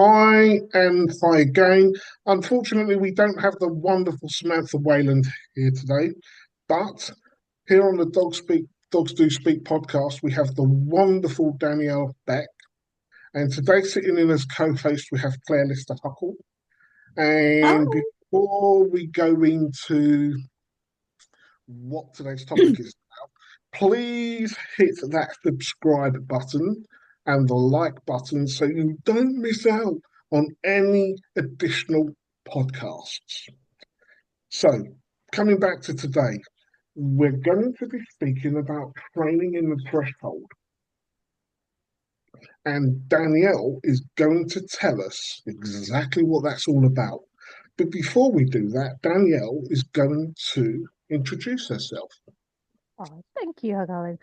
Hi and hi again. Unfortunately, we don't have the wonderful Samantha Wayland here today, but here on the Dogs Do Speak podcast, we have the wonderful Danielle Beck. And today, sitting in as co-host, we have Claire Lister Huckle. And Oh, before we go into what today's topic is, please hit that subscribe button and the like button so you don't miss out on any additional podcasts. So, coming back to today, we're going to be speaking about training in the threshold, and Danielle is going to tell us exactly what that's all about. But before we do that, Danielle is going to introduce herself. thank you, Colin.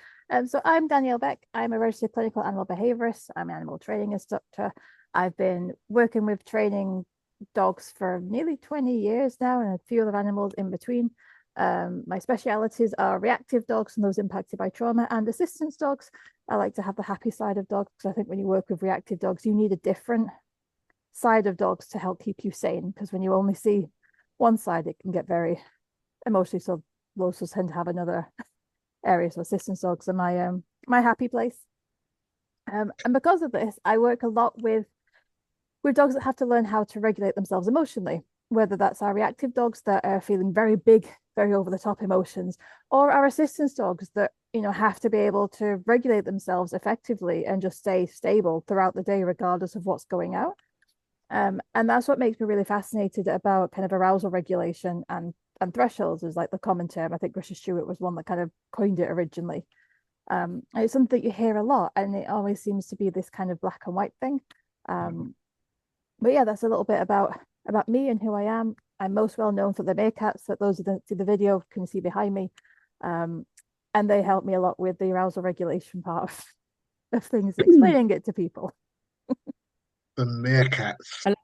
So I'm Danielle Beck. I'm a registered clinical animal behaviourist. I'm an animal training instructor. I've been working with training dogs for nearly 20 years now and a few other animals in between. My specialities are reactive dogs and those impacted by trauma and assistance dogs. I like to have the happy side of dogs because I think when you work with reactive dogs, you need a different side of dogs to help keep you sane because when you only see one side, it can get very emotionally so those will tend to have another area. So assistance dogs are my happy place. And because of this, I work a lot with dogs that have to learn how to regulate themselves emotionally, whether that's our reactive dogs that are feeling very big, very over the top emotions, or our assistance dogs that have to be able to regulate themselves effectively and just stay stable throughout the day, regardless of what's going out. And that's what makes me really fascinated about kind of arousal regulation and thresholds is like the common term. I think Richard Stewart was one that kind of coined it originally. It's something you hear a lot, and it always seems to be this kind of black and white thing. But yeah, that's a little bit about me and who I am. I'm most well known for the meerkats that those that see the video can see behind me. And they help me a lot with the arousal regulation part of things, explaining it to people. The meerkats. I,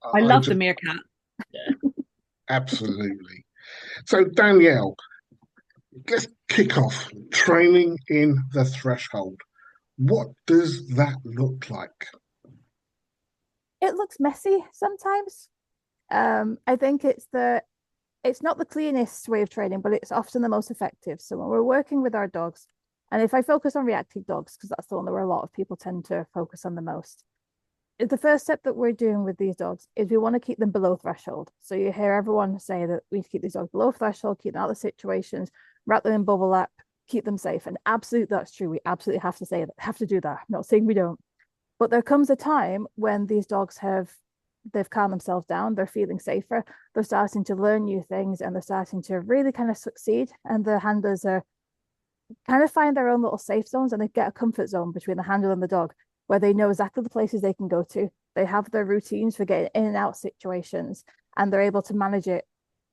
I I love the just meerkat. absolutely. So, Danielle, let's kick off training in the threshold. What does that look like? It looks messy sometimes. I think it's not the cleanest way of training, but it's often the most effective. So when we're working with our dogs, and if I focus on reactive dogs, because that's the one where a lot of people tend to focus on the most, the first step that we're doing with these dogs is we want to keep them below threshold. So you hear everyone say that we keep these dogs below threshold, keep them out of situations, wrap them in bubble wrap, keep them safe. And absolutely, that's true. We absolutely have to say that, have to do that. I'm not saying we don't. But there comes a time when these dogs they've calmed themselves down, they're feeling safer, they're starting to learn new things, and they're starting to really kind of succeed. And the handlers are kind of find their own little safe zones, and they get a comfort zone between the handler and the dog where they know exactly the places they can go to. They have their routines for getting in and out situations, and they're able to manage it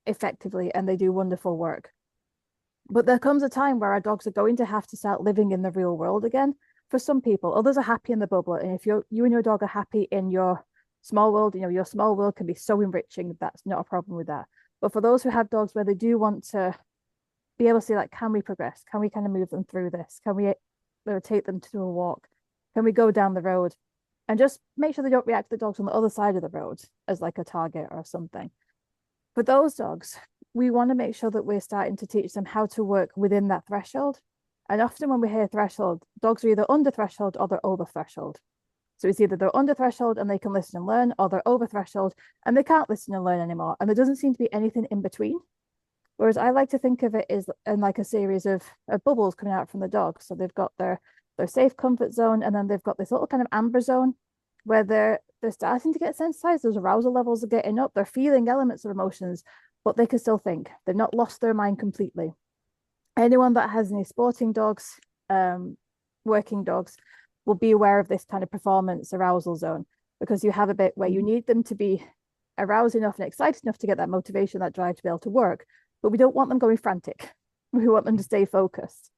effectively, and they do wonderful work. But there comes a time where our dogs are going to have to start living in the real world again. For some people, others are happy in the bubble. And if you and your dog are happy in your small world, your small world can be so enriching. That's not a problem with that. But for those who have dogs where they do want to be able to say, like, can we progress? Can we kind of move them through this? Can we take them to a walk? Can we go down the road? And just make sure they don't react to the dogs on the other side of the road as like a target or something. For those dogs, we want to make sure that we're starting to teach them how to work within that threshold. And often when we hear threshold, dogs are either under threshold or they're over threshold. So it's either they're under threshold and they can listen and learn, or they're over threshold and they can't listen and learn anymore. And there doesn't seem to be anything in between. Whereas I like to think of it as in like a series of bubbles coming out from the dog. So they've got their safe comfort zone, and then they've got this little kind of amber zone where they're starting to get sensitized. Those arousal levels are getting up. They're feeling elements of emotions, but they can still think. They've not lost their mind completely. Anyone that has any sporting dogs, working dogs, will be aware of this kind of performance arousal zone because you have a bit where you need them to be aroused enough and excited enough to get that motivation, that drive to be able to work, but we don't want them going frantic. We want them to stay focused.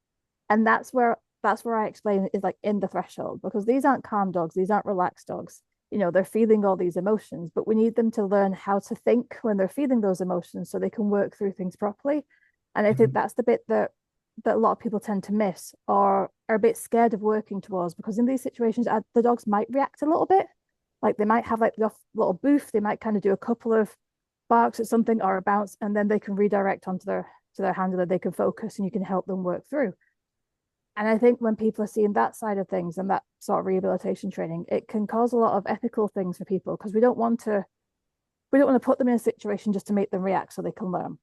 And that's where I explain is like in the threshold, because these aren't calm dogs, these aren't relaxed dogs. They're feeling all these emotions, but we need them to learn how to think when they're feeling those emotions so they can work through things properly. And I think Mhm. that's the bit that a lot of people tend to miss or are a bit scared of working towards, because in these situations the dogs might react a little bit, Like they might have like the little booth, they might kind of do a couple of barks at something or a bounce, and then they can redirect onto their handler, they can focus and you can help them work through. And I think when people are seeing that side of things and that sort of rehabilitation training, it can cause a lot of ethical things for people because we don't want to put them in a situation just to make them react so they can learn.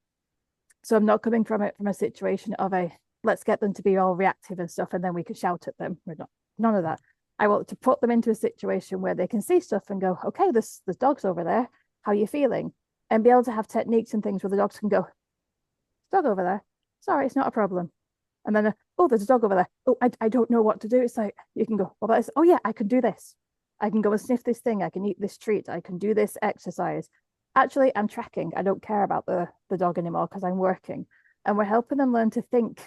So I'm not coming from it from a situation of a let's get them to be all reactive and stuff and then we can shout at them. We're not, none of that. I want to put them into a situation where they can see stuff and go, okay, there's dogs over there. How are you feeling? And be able to have techniques and things where the dogs can go, dog over there. Sorry, it's not a problem. And then, oh, there's a dog over there. Oh, I don't know what to do. It's like, you can go, well, oh, yeah, I can do this. I can go and sniff this thing. I can eat this treat. I can do this exercise. Actually, I'm tracking. I don't care about the dog anymore because I'm working. And we're helping them learn to think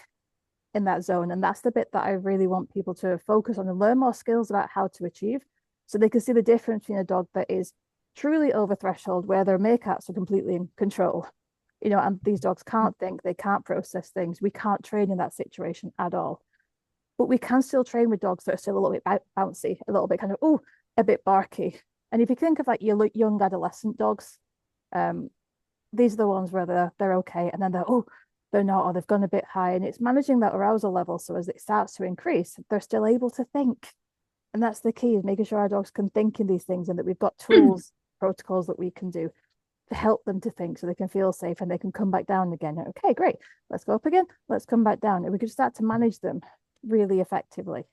in that zone. And that's the bit that I really want people to focus on and learn more skills about how to achieve so they can see the difference between a dog that is truly over threshold, where their meerkats are completely in control, and these dogs can't think, they can't process things. We can't train in that situation at all. But we can still train with dogs that are still a little bit bouncy, a little bit kind of, oh, a bit barky. And if you think of like your young adolescent dogs, these are the ones where they're okay. And then they're not, or they've gone a bit high. And it's managing that arousal level. So as it starts to increase, they're still able to think. And that's the key, is making sure our dogs can think in these things and that we've got tools, protocols that we can do to help them to think so they can feel safe and they can come back down again. Okay, great. Let's go up again. Let's come back down. And we can start to manage them really effectively.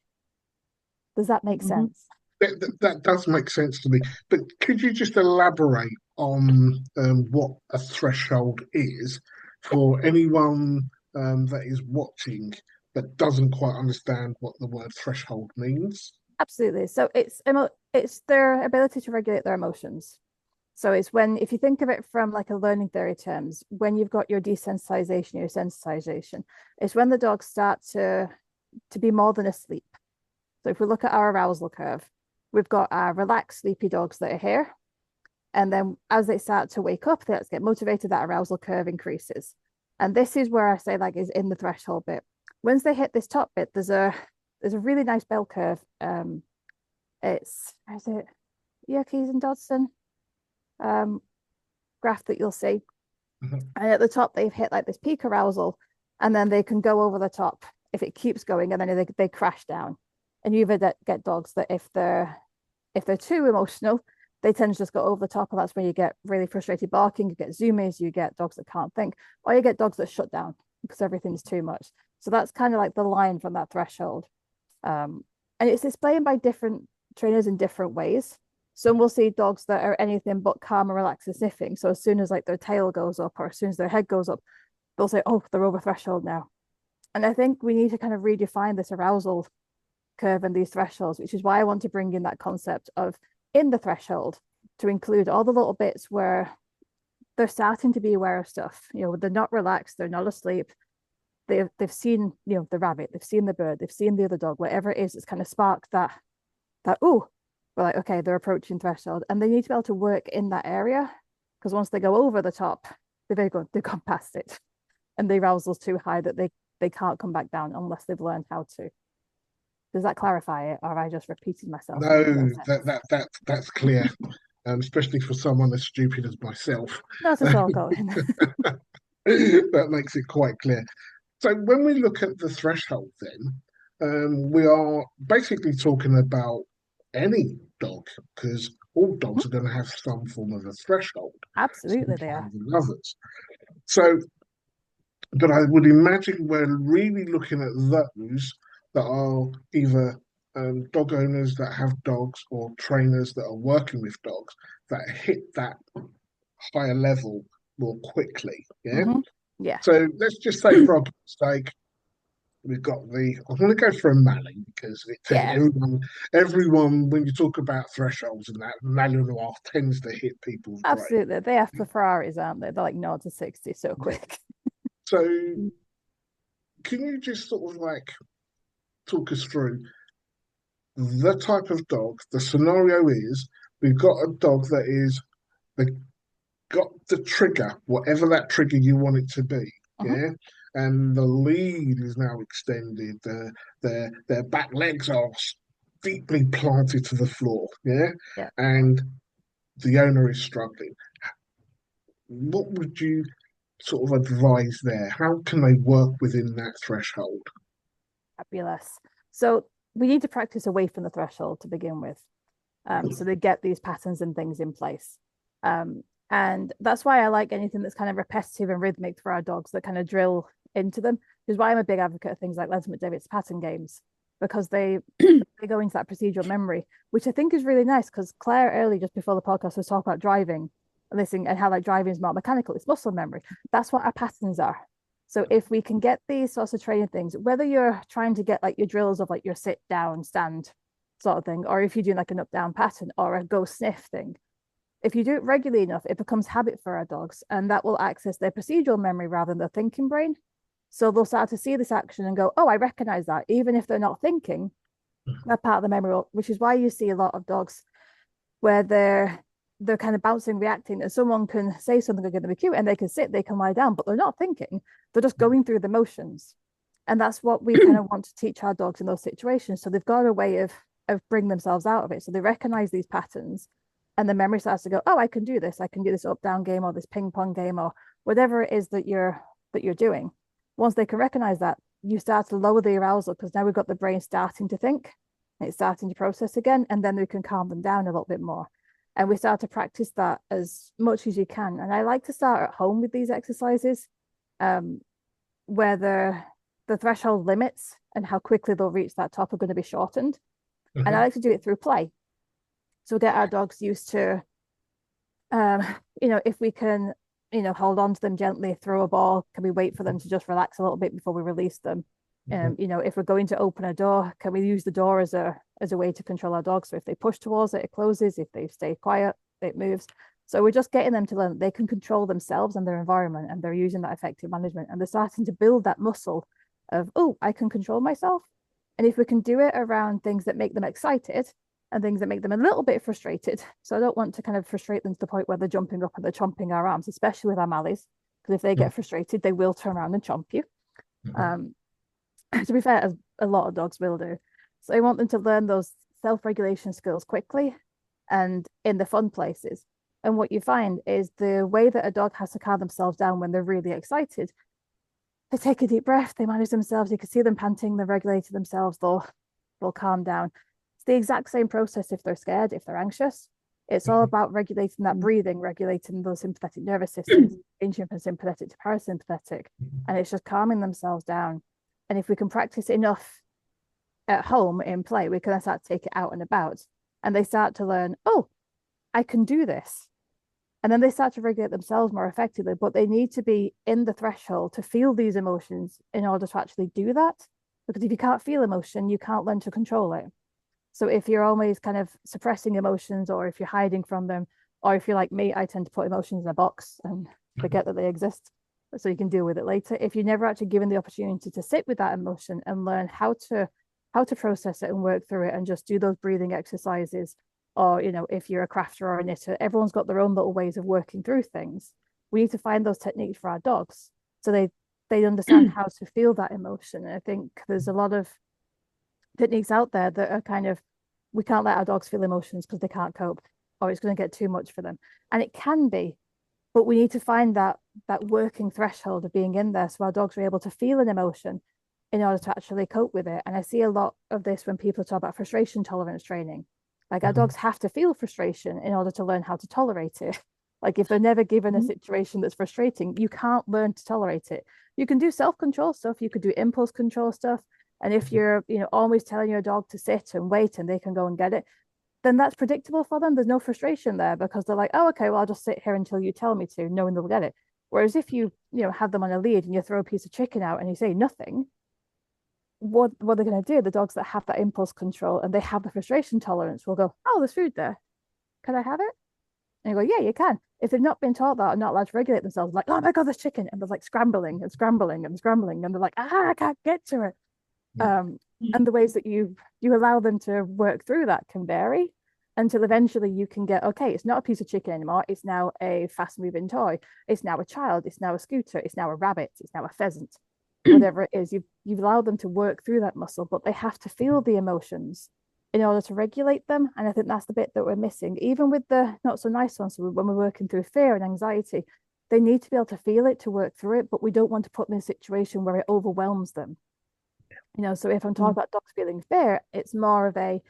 Does that make sense? That does make sense to me. But could you just elaborate on what a threshold is for anyone that is watching that doesn't quite understand what the word threshold means? Absolutely. So it's their ability to regulate their emotions. So it's when, if you think of it from like a learning theory terms, when you've got your desensitization, your sensitization, it's when the dogs start to be more than asleep. So if we look at our arousal curve, we've got our relaxed, sleepy dogs that are here. And then as they start to wake up, they get motivated, that arousal curve increases. And this is where I say like is in the threshold bit. Once they hit this top bit, there's a really nice bell curve. It's, is it Yerkes and Dodson graph that you'll see. Mhm. And at the top, they've hit like this peak arousal, and then they can go over the top if it keeps going, and then they crash down. And you either get dogs that if they're too emotional, they tend to just go over the top, and that's where you get really frustrated barking. You get zoomies, you get dogs that can't think, or you get dogs that shut down because everything's too much. So that's kind of like the line from that threshold. And it's displayed by different trainers in different ways. Some will see dogs that are anything but calm and relaxed and sniffing. So as soon as like their tail goes up or as soon as their head goes up, they'll say, oh, they're over threshold now. And I think we need to kind of redefine this arousal curve and these thresholds, which is why I want to bring in that concept of in the threshold to include all the little bits where they're starting to be aware of stuff. They're not relaxed, they're not asleep. They've seen, the rabbit, they've seen the bird, they've seen the other dog, whatever it is, it's kind of sparked that oh, we're like, okay, they're approaching threshold. And they need to be able to work in that area because once they go over the top, they've gone past it. And the arousal's too high that they can't come back down unless they've learned how to. Does that clarify it? Or have I just repeated myself and made no No, sense? that's clear, especially for someone as stupid as myself. Not at all, Colin. That makes it quite clear. So when we look at the threshold, then we are basically talking about any dog because all dogs are going to have some form of a threshold, Absolutely, some they higher are. than others. So, but I would imagine we're really looking at those that are either dog owners that have dogs or trainers that are working with dogs that hit that higher level more quickly. Yeah. Mm-hmm. Yeah, So let's just say, for argument's sake, we've got I'm going to go for a Mallee because yeah, everyone, when you talk about thresholds and that, Malinois tends to hit people's brain. absolutely. They have for Ferraris, aren't they? They're like 0 to 60 so Yeah. quick. So can you just sort of like talk us through the type of dog? The scenario is we've got a dog that is they got the trigger, whatever that trigger you want it to be. Mm-hmm. Yeah. And the lead is now extended. Their back legs are deeply planted to the floor, yeah, Yeah. and the owner is struggling. What would you sort of advise there? How can they work within that threshold? Fabulous. So we need to practice away from the threshold to begin with. So they get these patterns and things in place. And that's why I like anything that's kind of repetitive and rhythmic for our dogs that kind of drill into them. Which is why I'm a big advocate of things like Les McDevitt's pattern games, because they go into that procedural memory, which I think is really nice. Because Claire early, just before the podcast, was talking about driving and listening and how like driving is more mechanical. It's muscle memory. That's what our patterns are. So if we can get these sorts of training things, whether you're trying to get like your drills of like your sit down, stand sort of thing, or if you're doing like an up down pattern or a go sniff thing, if you do it regularly enough, it becomes habit for our dogs, and that will access their procedural memory rather than their thinking brain. So they'll start to see this action and go, oh, I recognize that, even if they're not thinking. That part of the memory, which is why you see a lot of dogs where they're kind of bouncing, reacting, and someone can say something or give them a cue and they can sit, they can lie down, but they're not thinking. They're just going through the motions. And that's what we kind of want to teach our dogs in those situations. So they've got a way of bring themselves out of it. So they recognize these patterns and the memory starts to go, oh, I can do this. I can do this up down game or this ping pong game or whatever it is that you're doing. Once they can recognize that, you start to lower the arousal because now we've got the brain starting to think, and it's starting to process again, and then we can calm them down a little bit more. And we start to practice that as much as you can. And I like to start at home with these exercises, where the threshold limits and how quickly they'll reach that top are going to be shortened. And I like to do it through play. So get our dogs used to, if we can, hold on to them gently, throw a ball, can we wait for them to just relax a little bit before we release them? If we're going to open a door, can we use the door as a way to control our dog? So if they push towards it, it closes. If they stay quiet, it moves. So we're just getting them to learn that they can control themselves and their environment, and they're using that effective management, and they're starting to build that muscle of, oh, I can control myself. And if we can do it around things that make them excited and things that make them a little bit frustrated. So I don't want to kind of frustrate them to the point where they're jumping up and they're chomping our arms, especially with our mallies, because if they get frustrated, they will turn around and chomp you. To be fair, as a lot of dogs will do. So I want them to learn those self-regulation skills quickly and in the fun places. And what you find is the way that a dog has to calm themselves down when they're really excited, they take a deep breath, they manage themselves, you can see them panting, they're regulating themselves, they'll calm down. It's the exact same process if they're scared, if they're anxious. It's all about regulating that breathing, regulating those sympathetic nervous systems, changing from sympathetic to parasympathetic, and it's just calming themselves down. And if we can practice enough at home in play, we can start to take it out and about, and they start to learn, oh, I can do this. And then they start to regulate themselves more effectively, but they need to be in the threshold to feel these emotions in order to actually do that. Because if you can't feel emotion, you can't learn to control it. So if you're always kind of suppressing emotions, or if you're hiding from them, or if you're like me, I tend to put emotions in a box and forget that they exist so you can deal with it later. If you're never actually given the opportunity to sit with that emotion and learn how to process it and work through it and just do those breathing exercises, or if you're a crafter or a knitter, everyone's got their own little ways of working through things. We need to find those techniques for our dogs so they understand how to feel that emotion. And I think there's a lot of techniques out there that are kind of, we can't let our dogs feel emotions because they can't cope, or it's going to get too much for them. And it can be, but we need to find that working threshold of being in there so our dogs are able to feel an emotion in order to actually cope with it. And I see a lot of this when people talk about frustration tolerance training. Like our dogs have to feel frustration in order to learn how to tolerate it. Like if they're never given a situation that's frustrating, you can't learn to tolerate it. You can do self-control stuff, you could do impulse control stuff. And if you're, always telling your dog to sit and wait and they can go and get it, then that's predictable for them. There's no frustration there because they're like, oh, okay, well, I'll just sit here until you tell me to, knowing they'll get it. Whereas if you, have them on a lead and you throw a piece of chicken out and you say nothing, what they're going to do, the dogs that have that impulse control and they have the frustration tolerance will go, oh, there's food there. Can I have it? And you go, yeah, you can. If they've not been taught that or not allowed to regulate themselves, like, oh my God, there's chicken. And they're like scrambling and scrambling and scrambling. And they're like, I can't get to it. And the ways that you allow them to work through that can vary until eventually you can get, okay, it's not a piece of chicken anymore. It's now a fast moving toy. It's now a child. It's now a scooter. It's now a rabbit. It's now a pheasant. Whatever it is, you've allowed them to work through that muscle, but they have to feel the emotions in order to regulate them. And I think that's the bit that we're missing, even with the not so nice ones. So when we're working through fear and anxiety, they need to be able to feel it to work through it, but we don't want to put them in a situation where it overwhelms them. So if I'm talking Mm. about dogs feeling fear, it's more of a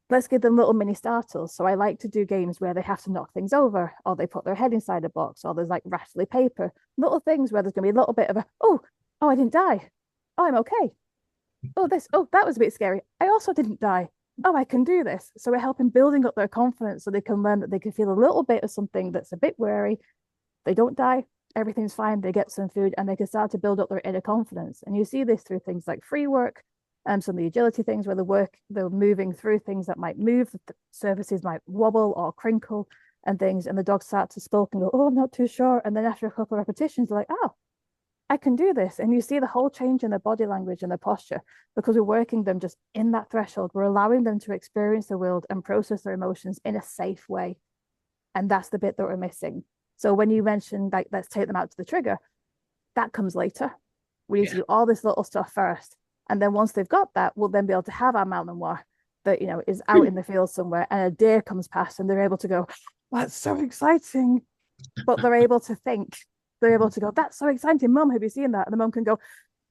let's give them little mini startles. So I like to do games where they have to knock things over, or they put their head inside a box, or there's like rattly paper, little things where there's going to be a little bit of a, oh, I didn't die. Oh, I'm okay. Oh, that was a bit scary. I also didn't die. Oh, I can do this. So we're helping building up their confidence so they can learn that they can feel a little bit of something that's a bit wary. They don't die. Everything's fine. They get some food and they can start to build up their inner confidence. And you see this through things like free work and some of the agility things where they're moving through things that might move, the surfaces might wobble or crinkle and things. And the dogs start to skulk and go, oh, I'm not too sure. And then after a couple of repetitions, they're like, oh, I can do this. And you see the whole change in their body language and their posture because we're working them just in that threshold. We're allowing them to experience the world and process their emotions in a safe way. And that's the bit that we're missing. So when you mentioned like let's take them out to the trigger, that comes later. We need to Yeah. do all this little stuff first. And then once they've got that, we'll then be able to have our Malinois that is out in the field somewhere and a deer comes past and they're able to go, that's so exciting. But they're able to think, they're able to go, that's so exciting, Mum, have you seen that? And the mum can go,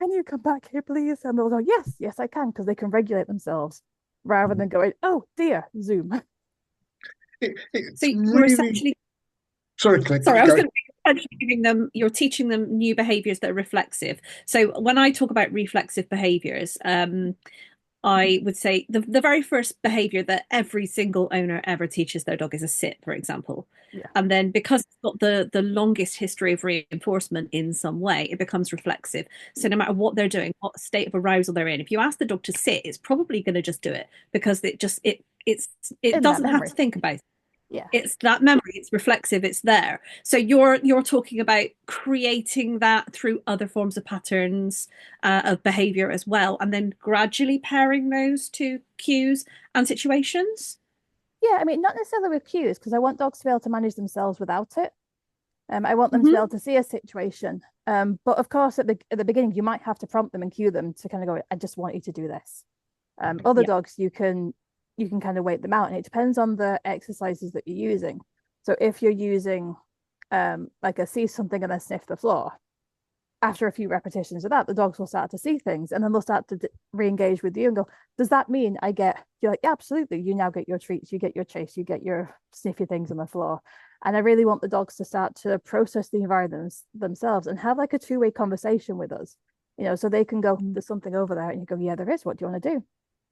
can you come back here, please? And they'll go, yes, I can, because they can regulate themselves rather than going, oh dear, zoom. It's So you're really essentially, sorry, Click, sorry, I was go. going to be essentially giving them, you're teaching them new behaviors that are reflexive. So when I talk about reflexive behaviors, I would say the very first behavior that every single owner ever teaches their dog is a sit, for example. Yeah. And then because it's got the longest history of reinforcement in some way, it becomes reflexive. So no matter what they're doing, what state of arousal they're in, if you ask the dog to sit, it's probably going to just do it because it In that doesn't have to memory. think about it. Yeah. It's that memory, it's reflexive, it's there. So you're talking about creating that through other forms of patterns of behavior as well, and then gradually pairing those to cues and situations. Yeah, I mean, not necessarily with cues, because I want dogs to be able to manage themselves without it. I want them to be able Mm-hmm. to see a situation. But of course, at the beginning, you might have to prompt them and cue them to kind of go, I just want you to do this. Other Yeah. dogs, you can kind of wait them out, and it depends on the exercises that you're using. So if you're using like a see something and then sniff the floor, after a few repetitions of that, the dogs will start to see things and then they'll start to re-engage with you and go, does that mean you're like, yeah, absolutely. You now get your treats, you get your chase, you get your sniffy things on the floor. And I really want the dogs to start to process the environment themselves and have like a two-way conversation with us, so they can go, there's something over there. And you go, yeah, there is. What do you want to do?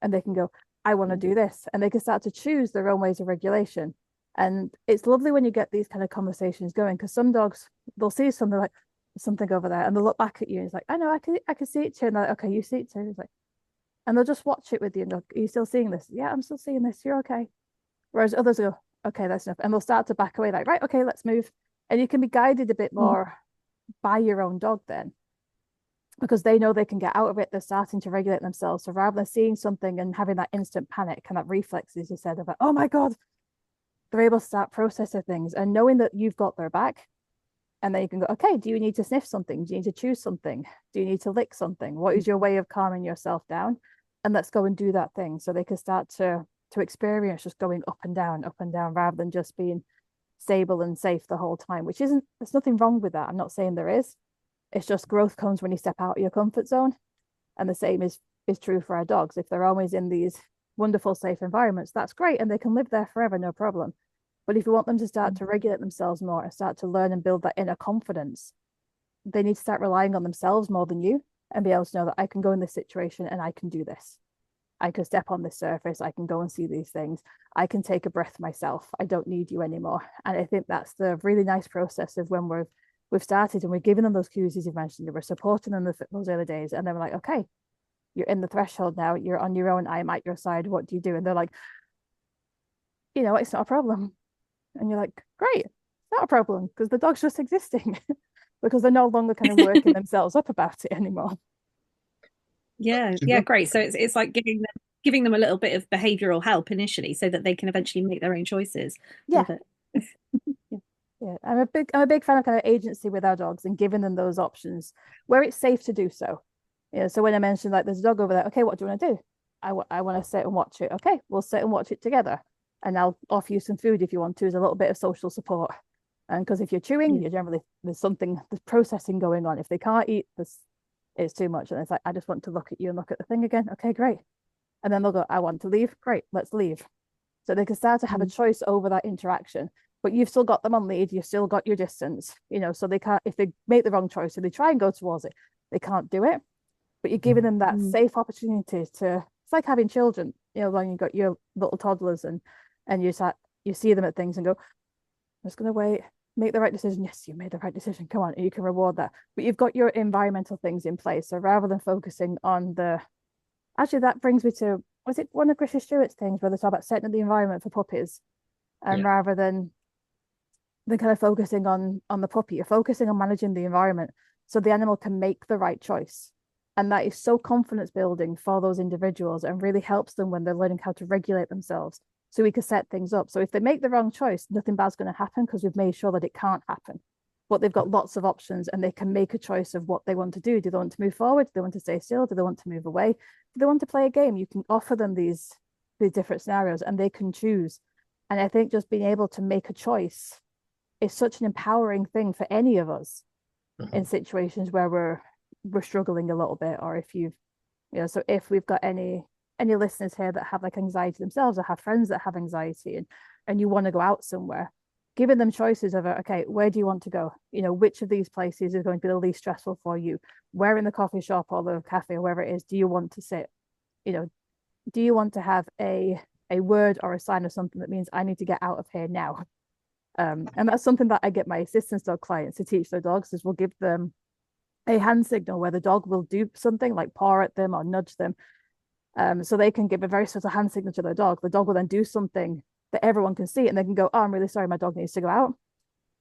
And they can go, I want to do this. And they can start to choose their own ways of regulation. And it's lovely when you get these kind of conversations going because some dogs, they'll see something like, something over there and they'll look back at you and it's like, I know, I can see it too. And they're like, okay, you see it too. It's like, and they'll just watch it with you and go, are you still seeing this? Yeah, I'm still seeing this. You're okay. Whereas others go, okay, that's enough. And they'll start to back away, like, right, okay, let's move. And you can be guided a bit more by your own dog then, because they know they can get out of it. They're starting to regulate themselves. So rather than seeing something and having that instant panic and that reflex, as you said, about, oh my God, they're able to start processing things and knowing that you've got their back. And then you can go, okay, do you need to sniff something? Do you need to choose something? Do you need to lick something? What is your way of calming yourself down? And let's go and do that thing. So they can start to experience just going up and down, rather than just being stable and safe the whole time, which isn't, there's nothing wrong with that. I'm not saying there is. It's just growth comes when you step out of your comfort zone. And the same is true for our dogs. If they're always in these wonderful, safe environments, that's great. And they can live there forever, no problem. But if you want them to start to regulate themselves more and start to learn and build that inner confidence, they need to start relying on themselves more than you and be able to know that I can go in this situation and I can do this. I can step on this surface. I can go and see these things. I can take a breath myself. I don't need you anymore. And I think that's the really nice process of when we've started and we're giving them those cues, as you mentioned, and we're supporting them those early days. And then we're like, okay, you're in the threshold now. You're on your own. I'm at your side. What do you do? And they're like, it's not a problem. And you're like, great, it's not a problem because the dog's just existing because they're no longer kind of working themselves up about it anymore. Yeah, great. So it's like giving them a little bit of behavioral help initially so that they can eventually make their own choices. Yeah. Love it. Yeah. Yeah. I'm a big fan of kind of agency with our dogs and giving them those options where it's safe to do so. So when I mentioned like there's a dog over there, okay, what do you want to do? I want to sit and watch it. Okay, we'll sit and watch it together. And I'll offer you some food if you want to, as a little bit of social support. And because if you're chewing, you're generally, there's processing going on. If they can't eat, this it's too much. And it's like, I just want to look at you and look at the thing again. Okay, great. And then they'll go, I want to leave. Great, let's leave. So they can start to have a choice over that interaction. But you've still got them on lead, you've still got your distance, so they can't, if they make the wrong choice, if they try and go towards it, they can't do it. But you're giving them that safe opportunity to, it's like having children, when you've got your little toddlers and you see them at things and go, I'm just going to wait, make the right decision. Yes, you made the right decision. Come on, and you can reward that. But you've got your environmental things in place. So rather than focusing on actually, that brings me to, was it one of Griffith Stewart's things where they talk about setting the environment for puppies? And rather than kind of focusing on the puppy, you're focusing on managing the environment so the animal can make the right choice. And that is so confidence building for those individuals and really helps them when they're learning how to regulate themselves. So we can set things up. So if they make the wrong choice, nothing bad's going to happen because we've made sure that it can't happen. But they've got lots of options and they can make a choice of what they want to do. Do they want to move forward? Do they want to stay still? Do they want to move away? Do they want to play a game? You can offer them these different scenarios and they can choose. And I think just being able to make a choice is such an empowering thing for any of us in situations where we're struggling a little bit, or if so if we've got any listeners here that have like anxiety themselves or have friends that have anxiety and you want to go out somewhere, giving them choices of okay, where do you want to go, which of these places is going to be the least stressful for you, where in the coffee shop or the cafe or wherever it is do you want to sit, do you want to have a word or a sign or something that means I need to get out of here now. And that's something that I get my assistance dog clients to teach their dogs is we'll give them a hand signal where the dog will do something like paw at them or nudge them. So they can give a very subtle hand signal to their dog. The dog will then do something that everyone can see and they can go, oh, I'm really sorry, my dog needs to go out.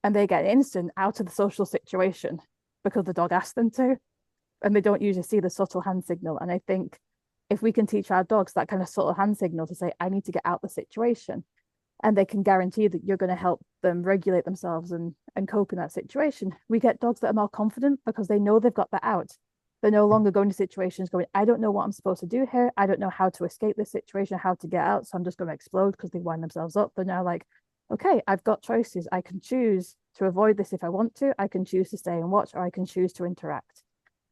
And they get instant out of the social situation because the dog asked them to. And they don't usually see the subtle hand signal. And I think if we can teach our dogs that kind of subtle hand signal to say, I need to get out the situation, and they can guarantee that you're going to help them regulate themselves and cope in that situation. We get dogs that are more confident because they know they've got that out. They're no longer going to situations going, I don't know what I'm supposed to do here. I don't know how to escape this situation, how to get out. So I'm just going to explode because they wind themselves up. They're now like, okay, I've got choices. I can choose to avoid this if I want to. I can choose to stay and watch, or I can choose to interact.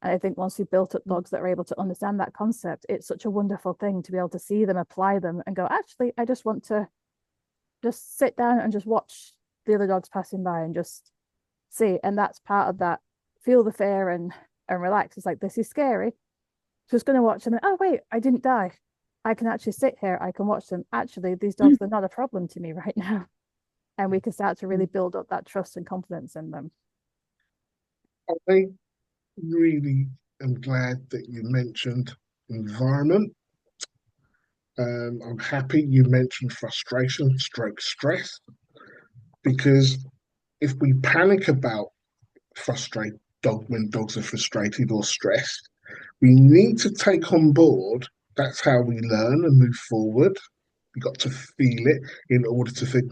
And I think once we've built up dogs that are able to understand that concept, it's such a wonderful thing to be able to see them, apply them and go, actually, I just want to just sit down and just watch the other dogs passing by and just see. And that's part of that, feel the fear and relax. It's like, this is scary, just going to watch, and then, oh wait, I didn't die, I can actually sit here, I can watch them. Actually, these dogs are not a problem to me right now. And we can start to really build up that trust and confidence in them. I really am glad that you mentioned environment. I'm happy you mentioned frustration stroke stress, because if we panic about when dogs are frustrated or stressed, we need to take on board that's how we learn and move forward. We've got to feel it in order to think,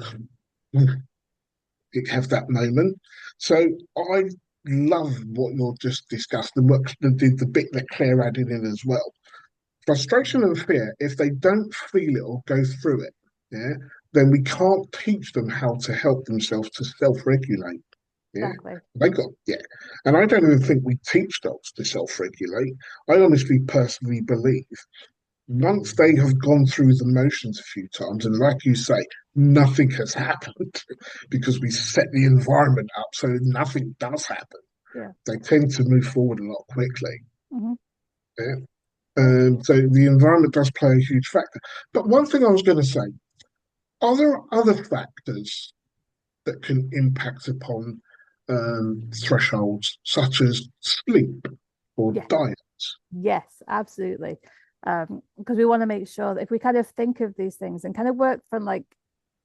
have that moment. So I love what you've just discussed and what the bit that Claire added in as well. Frustration and fear, if they don't feel it or go through it, then we can't teach them how to help themselves to self-regulate. Exactly. And I don't even think we teach dogs to self-regulate. I honestly, personally believe once they have gone through the motions a few times, and like you say, nothing has happened because we set the environment up so nothing does happen. Yeah. They tend to move forward a lot quickly. Mm-hmm. Yeah. So the environment does play a huge factor. But one thing I was going to say, are there other factors that can impact upon thresholds, such as sleep or diet? Yes, absolutely. Because we want to make sure that if we kind of think of these things and kind of work from like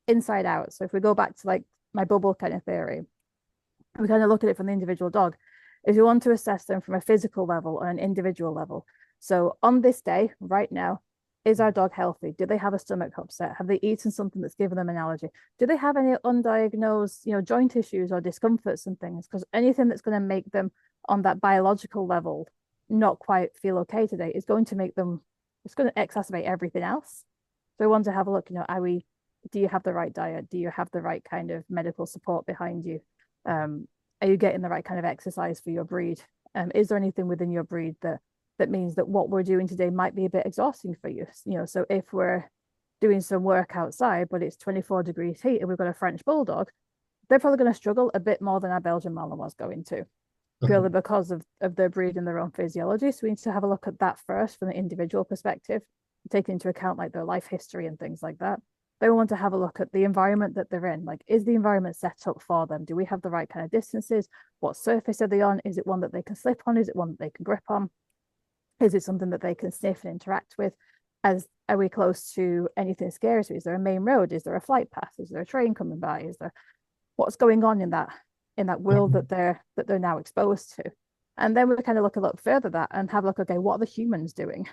inside out. So if we go back to like my bubble kind of theory, we kind of look at it from the individual dog, is we want to assess them from a physical level or an individual level. So on this day, right now, is our dog healthy? Do they have a stomach upset? Have they eaten something that's given them an allergy? Do they have any undiagnosed, joint issues or discomforts and things? Because anything that's going to make them on that biological level not quite feel okay today is going to make them it's going to exacerbate everything else. So we want to have a look, do you have the right diet? Do you have the right kind of medical support behind you? Are you getting the right kind of exercise for your breed? Is there anything within your breed that means that what we're doing today might be a bit exhausting for you? So if we're doing some work outside, but it's 24 degrees heat and we've got a French bulldog, they're probably going to struggle a bit more than our Belgian Malinois going to, purely because of their breed and their own physiology. So we need to have a look at that first from the individual perspective, taking into account like their life history and things like that. Then we want to have a look at the environment that they're in. Like, is the environment set up for them? Do we have the right kind of distances? What surface are they on? Is it one that they can slip on? Is it one that they can grip on? Is it something that they can sniff and interact with? Are we close to anything scary? So is there a main road? Is there a flight path? Is there a train coming by? Is there what's going on in that world that they're now exposed to? And then we kind of look a little further that and have a look, okay, what are the humans doing?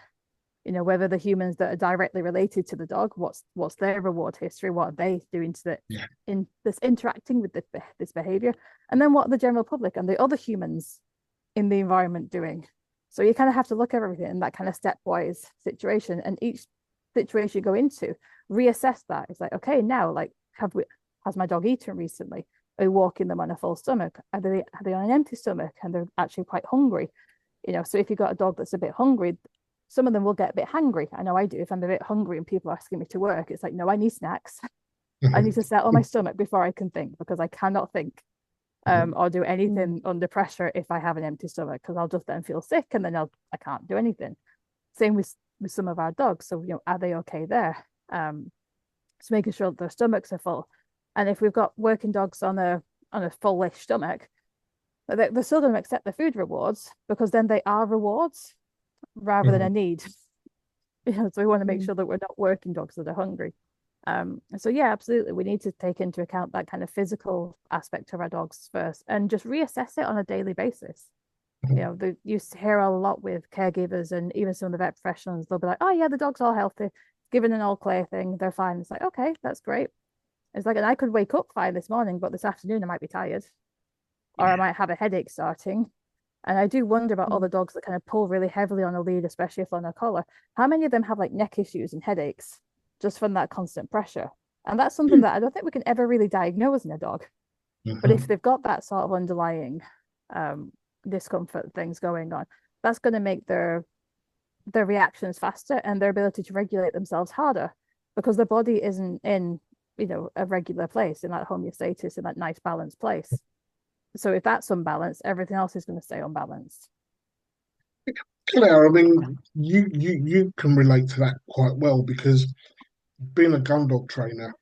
Whether the humans that are directly related to the dog, what's their reward history, what are they doing to in this interacting with this behavior, and then what are the general public and the other humans in the environment doing. So you kind of have to look at everything in that kind of stepwise situation, and each situation you go into, reassess that. It's like, okay, now, like, has my dog eaten recently? Are we walking them on a full stomach? Are they on an empty stomach and they're actually quite hungry? So if you've got a dog that's a bit hungry, some of them will get a bit hangry. I know I do. If I'm a bit hungry and people are asking me to work, it's like, no, I need snacks. I need to settle my stomach before I can think, because I cannot think or do anything under pressure if I have an empty stomach, because I'll just then feel sick and then I can't do anything. Same with some of our dogs. So, are they okay there? So making sure that their stomachs are full. And if we've got working dogs on a full-ish stomach, they're still going to accept the food rewards, because then they are rewards rather than a need. So we want to make sure that we're not working dogs that are hungry. So yeah, absolutely. We need to take into account that kind of physical aspect of our dogs first and just reassess it on a daily basis. You hear a lot with caregivers and even some of the vet professionals, they'll be like, oh yeah, the dog's all healthy, given an all clear thing, they're fine. It's like, okay, that's great. It's like, and I could wake up fine this morning, but this afternoon I might be tired, or I might have a headache starting. And I do wonder about other dogs that kind of pull really heavily on a lead, especially if on a collar. How many of them have like neck issues and headaches just from that constant pressure? And that's something that I don't think we can ever really diagnose in a dog. But if they've got that sort of underlying discomfort things going on, that's going to make their reactions faster and their ability to regulate themselves harder, because the body isn't in a regular place, in that homeostasis, in that nice balanced place. So if that's unbalanced, everything else is going to stay unbalanced. Claire, I mean, you can relate to that quite well, because being a gun dog trainer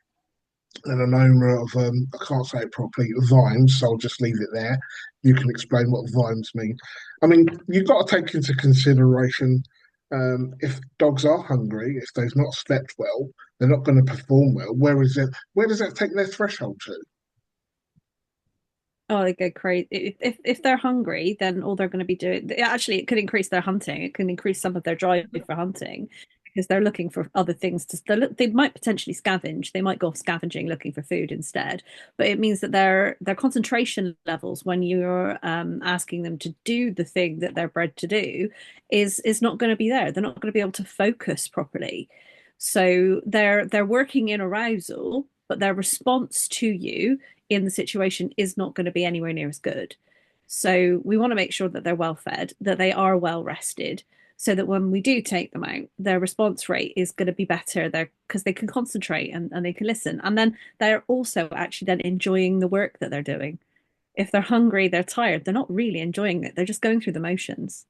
and an owner of I can't say it properly, Vimes, so I'll just leave it there. You can explain what Vimes mean. I mean, you've got to take into consideration if dogs are hungry, if they've not slept well, they're not going to perform well. Where does that take their threshold to? Oh, they go crazy. If they're hungry, then all they're going to be doing, actually, it could increase their hunting. It can increase some of their drive for hunting, because they're looking for other things they might potentially scavenge. They might go off scavenging, looking for food instead. But it means that their concentration levels, when you're asking them to do the thing that they're bred to do, is not going to be there. They're not going to be able to focus properly. So they're working in arousal, but their response to you in the situation is not going to be anywhere near as good. So we want to make sure that they're well fed, that they are well rested, so that when we do take them out, their response rate is going to be better there, because they can concentrate and they can listen. And then they're also actually then enjoying the work that they're doing. If they're hungry, they're tired, they're not really enjoying it. They're just going through the motions.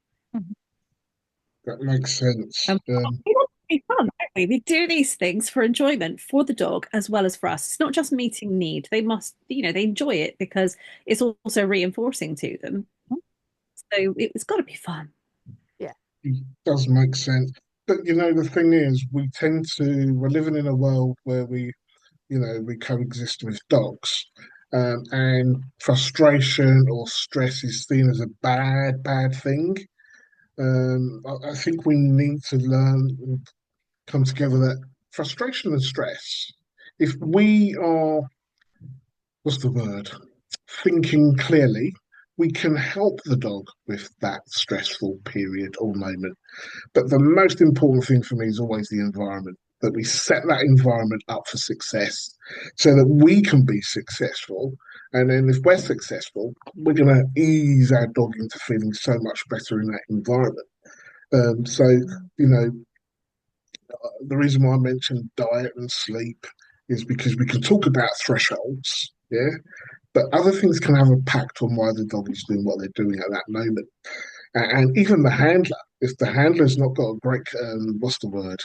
That makes sense. We want it to be fun, don't we? We do these things for enjoyment for the dog as well as for us. It's not just meeting need. They must, they enjoy it because it's also reinforcing to them. So it's got to be fun. Yeah. It does make sense. But the thing is, we're living in a world where we coexist with dogs. And frustration or stress is seen as a bad thing. I think we need to learn and come together that frustration and stress, if we are, what's the word, thinking clearly, we can help the dog with that stressful period or moment. But the most important thing for me is always the environment, that we set that environment up for success so that we can be successful. And then if we're successful, we're going to ease our dog into feeling so much better in that environment. So, you know, the reason why I mentioned diet and sleep is because we can talk about thresholds, yeah, but other things can have a impact on why the dog is doing what they're doing at that moment. And even the handler, if the handler's not got a great, what's the word,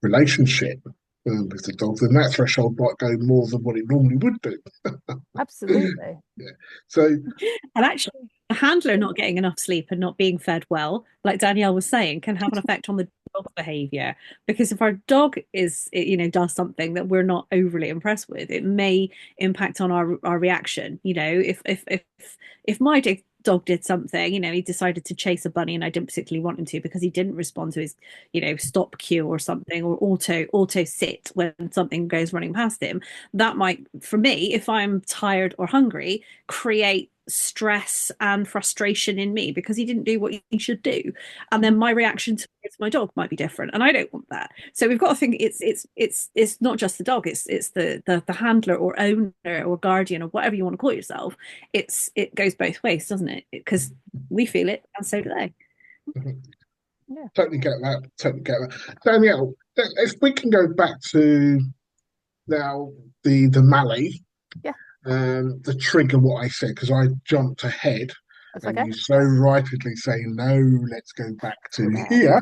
relationship with the dog, then that threshold might go more than what it normally would do. Absolutely. Yeah. So, And actually, the handler not getting enough sleep and not being fed well, like Danielle was saying, can have an effect on the dog's behavior. Because if our dog does something that we're not overly impressed with, it may impact on our reaction. If my dog did something, he decided to chase a bunny and I didn't particularly want him to because he didn't respond to his, stop cue or something, or auto sit when something goes running past him, that might, for me, if I'm tired or hungry, create stress and frustration in me because he didn't do what he should do, and then my reaction to my dog might be different, and I don't want that. So we've got to think it's not just the dog, it's the handler or owner or guardian or whatever you want to call yourself. It goes both ways, doesn't it? Because we feel it and so do they. Yeah. totally get that. Totally get that. Danielle, if we can go back to now the Mallee, Yeah. the trigger, what I said, because I jumped ahead, That's and okay. you so rightly say, no, let's go back to Okay. here.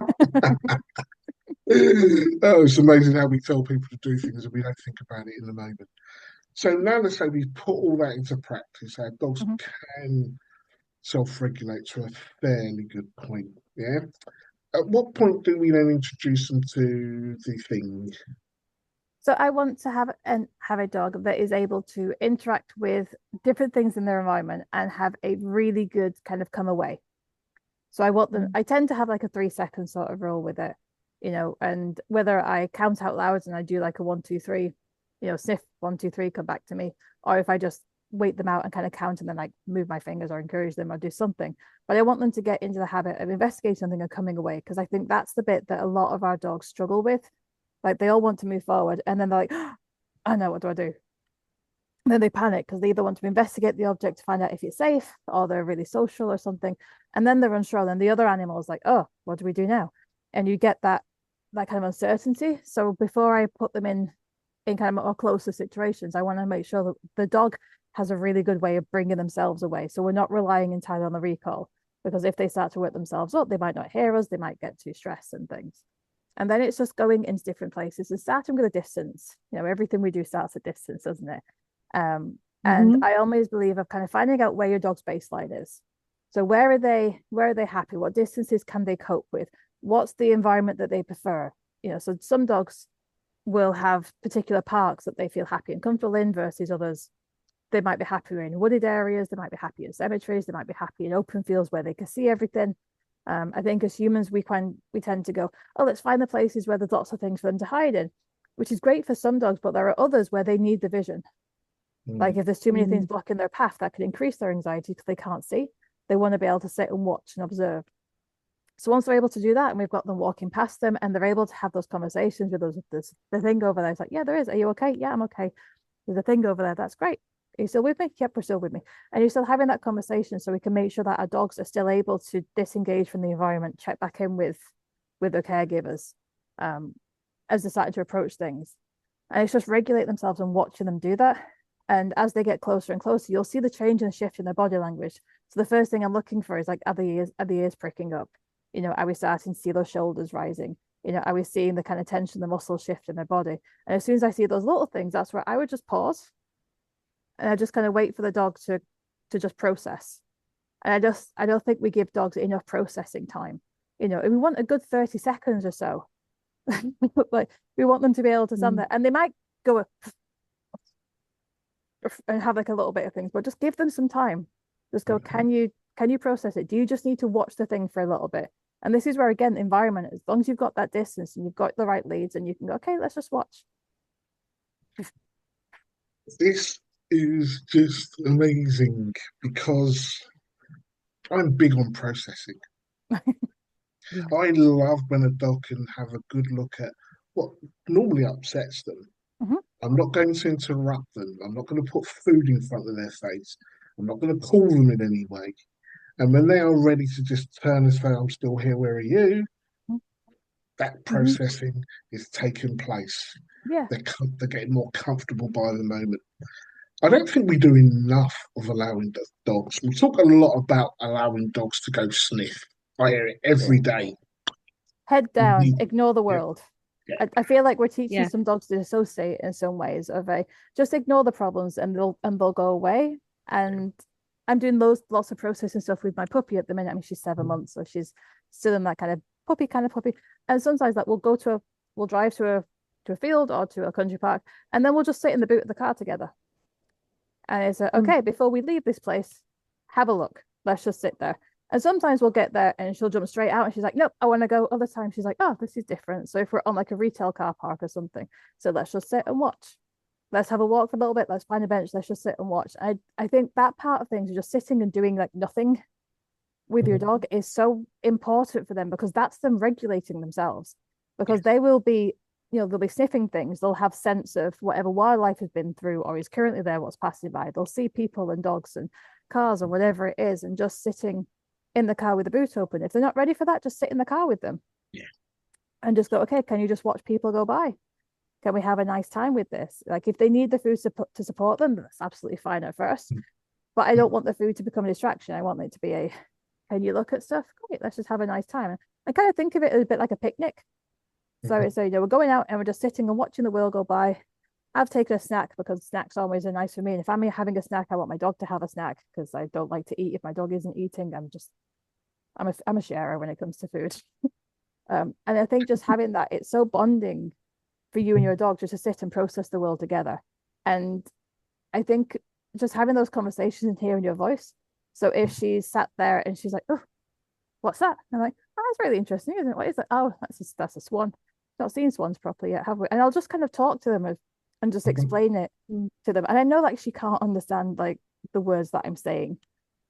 Oh, it's amazing how we tell people to do things and we don't think about it in the moment. So now let's say we put all that into practice. Our dogs Mhm. can self-regulate to a fairly good point. Yeah. At what point do we then introduce them to the thing? So I want to have a dog that is able to interact with different things in their environment and have a really good kind of come away. So I want them, I tend to have like a 3 second sort of rule with it, and whether I count out loud and I do like a 1, 2, 3, sniff 1, 2, 3, come back to me, or if I just wait them out and kind of count and then like move my fingers or encourage them or do something. But I want them to get into the habit of investigating something and coming away, because I think that's the bit that a lot of our dogs struggle with. Like they all want to move forward and then they're like, oh no, what do I do? And then they panic because they either want to investigate the object to find out if it's safe, or they're really social or something. And then they're unsure. And the other animal is like, oh, what do we do now? And you get that kind of uncertainty. So before I put them in kind of more closer situations, I want to make sure that the dog has a really good way of bringing themselves away. So we're not relying entirely on the recall, because if they start to work themselves up, they might not hear us, they might get too stressed and things. And then it's just going into different places and starting with a distance. Everything we do starts at distance, doesn't it? And Mhm. I always believe of kind of finding out where your dog's baseline is. So where are they happy? What distances can they cope with? What's the environment that they prefer? So some dogs will have particular parks that they feel happy and comfortable in versus others. They might be happier in wooded areas, they might be happy in cemeteries, they might be happy in open fields where they can see everything. I think as humans, we tend to go, oh, let's find the places where there's lots of things for them to hide in, which is great for some dogs, but there are others where they need the vision. Like if there's too many things blocking their path, that could increase their anxiety because they can't see. They want to be able to sit and watch and observe. So once they're able to do that, and we've got them walking past them, and they're able to have those conversations with us, there's the thing over there. It's like, yeah, there is. Are you okay? Yeah, I'm okay. There's a thing over there. That's great. Are you still with me? Yep, we're still with me. And you're still having that conversation, so we can make sure that our dogs are still able to disengage from the environment, check back in with their caregivers, as they're starting to approach things. And it's just regulate themselves and watching them do that. And as they get closer and closer, you'll see the change and shift in their body language. So the first thing I'm looking for is like, are the ears pricking up? Are we starting to see those shoulders rising? Are we seeing the kind of tension, the muscle shift in their body? And as soon as I see those little things, that's where I would just pause and I just kind of wait for the dog to just process. And I don't think we give dogs enough processing time. And we want a good 30 seconds or so. Like we want them to be able to stand there, and they might go and have like a little bit of things, but just give them some time. Just go, can you process it? Do you just need to watch the thing for a little bit? And this is where again, the environment, as long as you've got that distance and you've got the right leads, and you can go, okay, let's just watch. This is just amazing because I'm big on processing. Yeah. I love when a dog can have a good look at what normally upsets them. Mhm. I'm not going to interrupt them. I'm not going to put food in front of their face. I'm not going to pull them in any way. And when they are ready to just turn and say, I'm still here, where are you? That Mhm. processing is taking place. Yeah. They're getting more comfortable by the moment. I don't think we do enough of allowing dogs. We talk a lot about allowing dogs to go sniff. I hear it every Yeah. day. Head We down, need, ignore the yeah, world. yeah. I feel like we're teaching Yeah. some dogs to dissociate in some ways of a just ignore the problems and they'll go away. And I'm doing lots of processing stuff with my puppy at the minute. I mean, she's 7 months, so she's still in that kind of puppy. And sometimes like we'll drive to a field or to a country park, and then we'll just sit in the boot of the car together. And it's Mm. okay, before we leave this place, have a look. Let's just sit there. And sometimes we'll get there and she'll jump straight out and she's like, nope, I want to go. Other times she's like, oh, this is different. So if we're on like a retail car park or something, so let's just sit and watch. Let's have a walk for a little bit. Let's find a bench. Let's just sit and watch. I think that part of things, just sitting and doing like nothing with your Mhm. dog is so important for them because that's them regulating themselves. Because Yes. they will be, they'll be sniffing things. They'll have sense of whatever wildlife has been through or is currently there, what's passing by. They'll see people and dogs and cars or whatever it is, and just sitting in the car with the boot open. If they're not ready for that, just sit in the car with them Yeah. and just go, okay, can you just watch people go by? Can we have a nice time with this? Like if they need the food to support them, that's absolutely fine at first. But I don't want the food to become a distraction. I want it to be a, can you look at stuff? Great, let's just have a nice time. I kind of think of it as a bit like a picnic. So Mhm. it's, we're going out and we're just sitting and watching the world go by. I've taken a snack because snacks always are nice for me. And if I'm having a snack, I want my dog to have a snack because I don't like to eat if my dog isn't eating. I'm a sharer when it comes to food. And I think just having that, it's so bonding for you and your dog just to sit and process the world together. And I think just having those conversations and hearing your voice. So if she's sat there and she's like, oh, what's that? And I'm like, oh, that's really interesting, isn't it? What is it? Oh, that's a swan. Not seen swans properly yet, have we? And I'll just kind of talk to them and just Mhm. explain it to them. And I know like she can't understand like the words that I'm saying.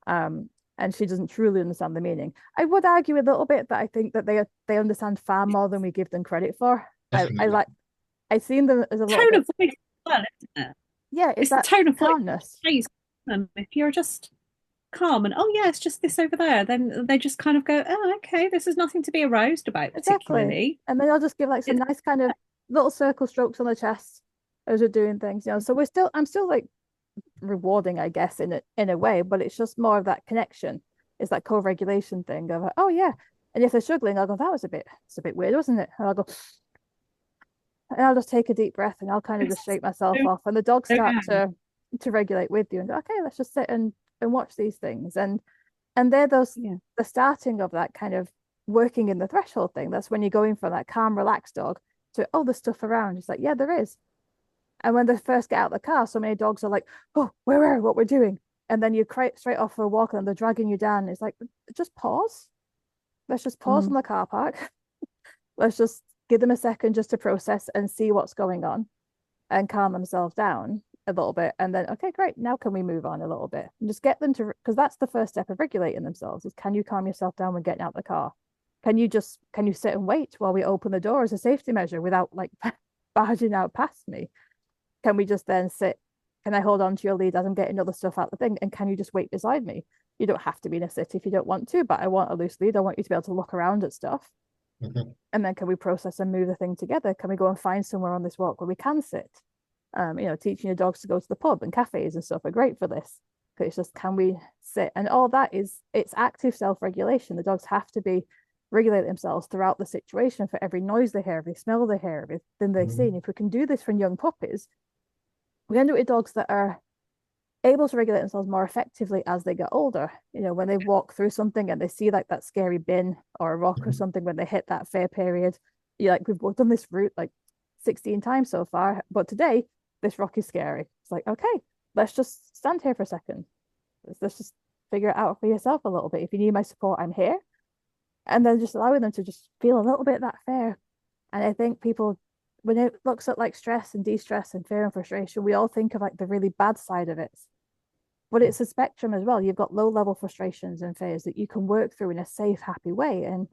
Um, and she doesn't truly understand the meaning. I would argue a little bit that I think that they understand far more than we give them credit for. I Definitely. like I seen them as a little Tone bit, of voice as well, isn't it? yeah, is It's the that tone of voice calmness. that stays calm. If you're just calm and oh yeah, it's just this over there, then they just kind of go, oh okay, this is nothing to be aroused about Exactly. particularly. And then I'll just give like some It's nice kind of little circle strokes on the chest as we're doing things. So I'm still like rewarding, I guess, in a way, but it's just more of that connection. It's that co-regulation thing of oh yeah. And if they're struggling, I'll go, it's a bit weird, wasn't it? And I'll go, and I'll just take a deep breath and I'll kind of just shake myself so, off. And the dogs so start down. to regulate with you and go, okay, let's just sit and watch these things. And they're those Yeah. the starting of that kind of working in the threshold thing. That's when you're going from that calm, relaxed dog to oh, there's stuff around. It's like, yeah, there is. And when they first get out of the car, so many dogs are like, oh, where are what we're doing? And then you straight off for a walk and they're dragging you down. It's like, just pause. Let's just pause Mm. on the car park. Let's just give them a second just to process and see what's going on and calm themselves down a little bit. And then, okay, great. Now can we move on a little bit and just get them to, because that's the first step of regulating themselves is can you calm yourself down when getting out of the car? Can you sit and wait while we open the door as a safety measure without like barging out past me? Can we just then sit? Can I hold on to your lead as I'm getting other stuff out the thing? And can you just wait beside me? You don't have to be in a sit if you don't want to, but I want a loose lead. I want you to be able to look around at stuff. Mhm. And then can we process and move the thing together? Can we go and find somewhere on this walk where we can sit? Teaching your dogs to go to the pub and cafes and stuff are great for this. It's just can we sit? And all that is it's active self-regulation. The dogs have to be regulate themselves throughout the situation for every noise they hear, every smell they hear, everything they see. Mhm. And if we can do this from young puppies, we end up with dogs that are able to regulate themselves more effectively as they get older. When they walk through something and they see like that scary bin or a rock or Mhm. something when they hit that fair period, you're like, we've done this route like 16 times so far, but today this rock is scary. It's like, okay, let's just stand here for a second. Let's just figure it out for yourself a little bit. If you need my support, I'm here. And then just allowing them to just feel a little bit of that fear. And I think people, when it looks at like stress and de-stress and fear and frustration, we all think of like the really bad side of it. But it's a spectrum as well. You've got low level frustrations and fears that you can work through in a safe, happy way. And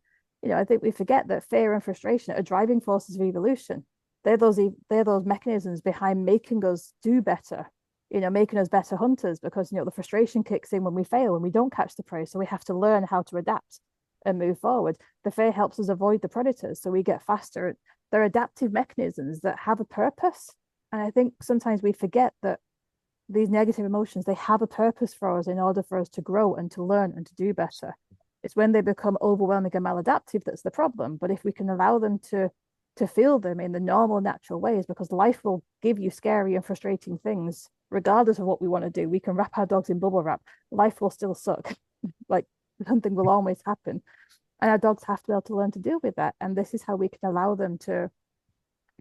I think we forget that fear and frustration are driving forces of evolution. They're those mechanisms behind making us do better, making us better hunters, because the frustration kicks in when we fail and we don't catch the prey. So we have to learn how to adapt and move forward. The fear helps us avoid the predators, so we get faster. They're adaptive mechanisms that have a purpose. And I think sometimes we forget that these negative emotions, they have a purpose for us in order for us to grow and to learn and to do better. It's when they become overwhelming and maladaptive that's the problem. But if we can allow them to feel them in the normal, natural ways, because life will give you scary and frustrating things, regardless of what we want to do. We can wrap our dogs in bubble wrap. Life will still suck. Like, something will always happen. And our dogs have to be able to learn to deal with that. And this is how we can allow them to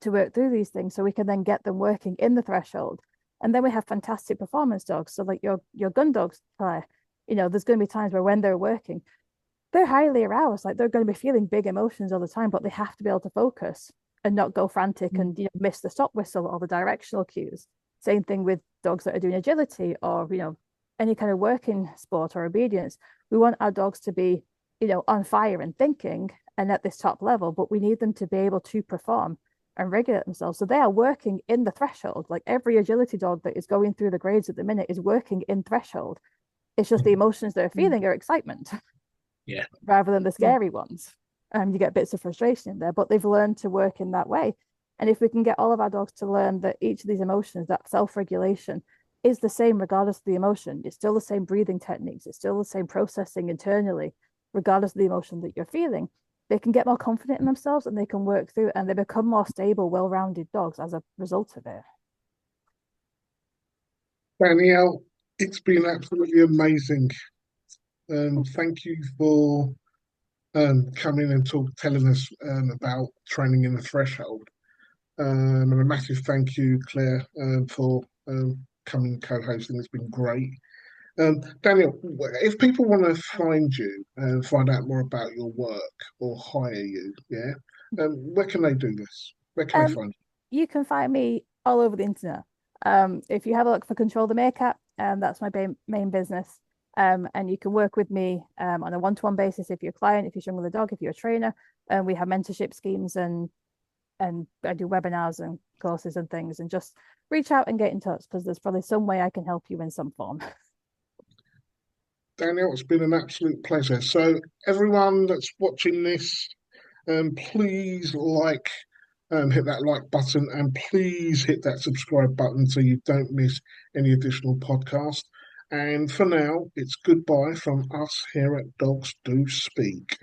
work through these things, so we can then get them working in the threshold. And then we have fantastic performance dogs. So like your gun dogs, there's going to be times where when they're working, they're highly aroused. Like, they're going to be feeling big emotions all the time, but they have to be able to focus and not go frantic and miss the stop whistle or the directional cues. Same thing with dogs that are doing agility or any kind of working sport or obedience. We want our dogs to be on fire and thinking and at this top level, but we need them to be able to perform and regulate themselves. So they are working in the threshold. Like, every agility dog that is going through the grades at the minute is working in threshold. It's just the emotions they're feeling are excitement. Yeah. Rather than the scary ones. You get bits of frustration in there, but they've learned to work in that way. And if we can get all of our dogs to learn that each of these emotions, that self-regulation, is the same regardless of the emotion, it's still the same breathing techniques, it's still the same processing internally, regardless of the emotion that you're feeling, they can get more confident in themselves and they can work through it, and they become more stable, well-rounded dogs as a result of it. Danielle, it's been absolutely amazing. Thank you for coming and telling us about training in the threshold. And a massive thank you, Claire, for coming co-hosting. It's been great. Daniel, if people want to find you and find out more about your work or hire you, yeah, where can they do this? Where can they find you? You can find me all over the internet. If you have a look for Control the Meerkat, that's my main business. And you can work with me on a one-to-one basis if you're a client, if you're struggling with a dog, if you're a trainer. And we have mentorship schemes, and I do webinars and courses and things. And just reach out and get in touch, because there's probably some way I can help you in some form. Daniel, it's been an absolute pleasure. So everyone that's watching this, please hit that like button, and please hit that subscribe button so you don't miss any additional podcast. And for now, it's goodbye from us here at Dogs Do Speak.